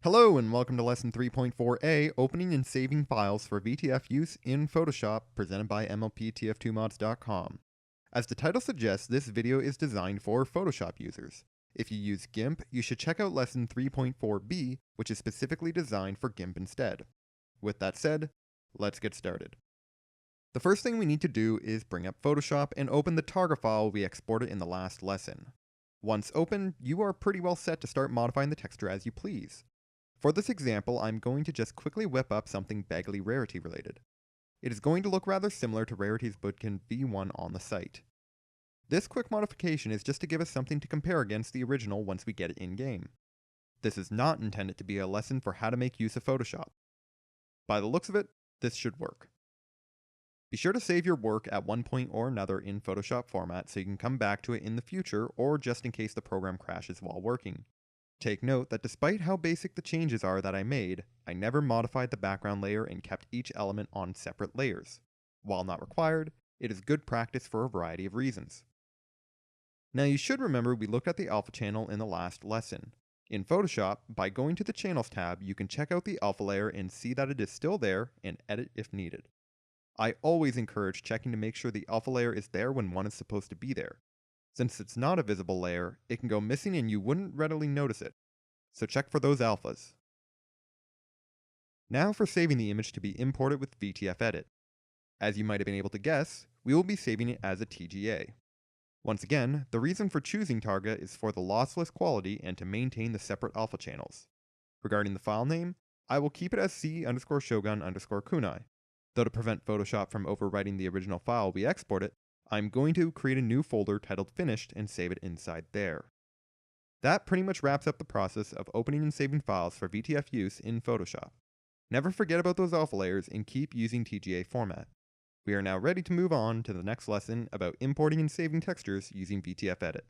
Hello and welcome to Lesson 3.4a, Opening and Saving Files for VTF Use in Photoshop, presented by MLPTF2mods.com. As the title suggests, this video is designed for Photoshop users. If you use GIMP, you should check out Lesson 3.4b, which is specifically designed for GIMP instead. With that said, let's get started. The first thing we need to do is bring up Photoshop and open the target file we exported in the last lesson. Once open, you are pretty well set to start modifying the texture as you please. For this example, I'm going to just quickly whip up something vaguely Rarity related. It is going to look rather similar to Rarity's Bootkin V1 on the site. This quick modification is just to give us something to compare against the original once we get it in-game. This is not intended to be a lesson for how to make use of Photoshop. By the looks of it, this should work. Be sure to save your work at one point or another in Photoshop format so you can come back to it in the future or just in case the program crashes while working. Take note that despite how basic the changes are that I made, I never modified the background layer and kept each element on separate layers. While not required, it is good practice for a variety of reasons. Now you should remember we looked at the alpha channel in the last lesson. In Photoshop, by going to the Channels tab, you can check out the alpha layer and see that it is still there and edit if needed. I always encourage checking to make sure the alpha layer is there when one is supposed to be there. Since it's not a visible layer, it can go missing and you wouldn't readily notice it. So check for those alphas. Now for saving the image to be imported with VTF Edit. As you might have been able to guess, we will be saving it as a TGA. Once again, the reason for choosing Targa is for the lossless quality and to maintain the separate alpha channels. Regarding the file name, I will keep it as C_shogun_kunai. Though to prevent Photoshop from overwriting the original file we exported, I'm going to create a new folder titled Finished and save it inside there. That pretty much wraps up the process of opening and saving files for VTF Use in Photoshop. Never forget about those alpha layers and keep using TGA format. We are now ready to move on to the next lesson about importing and saving textures using VTF Edit.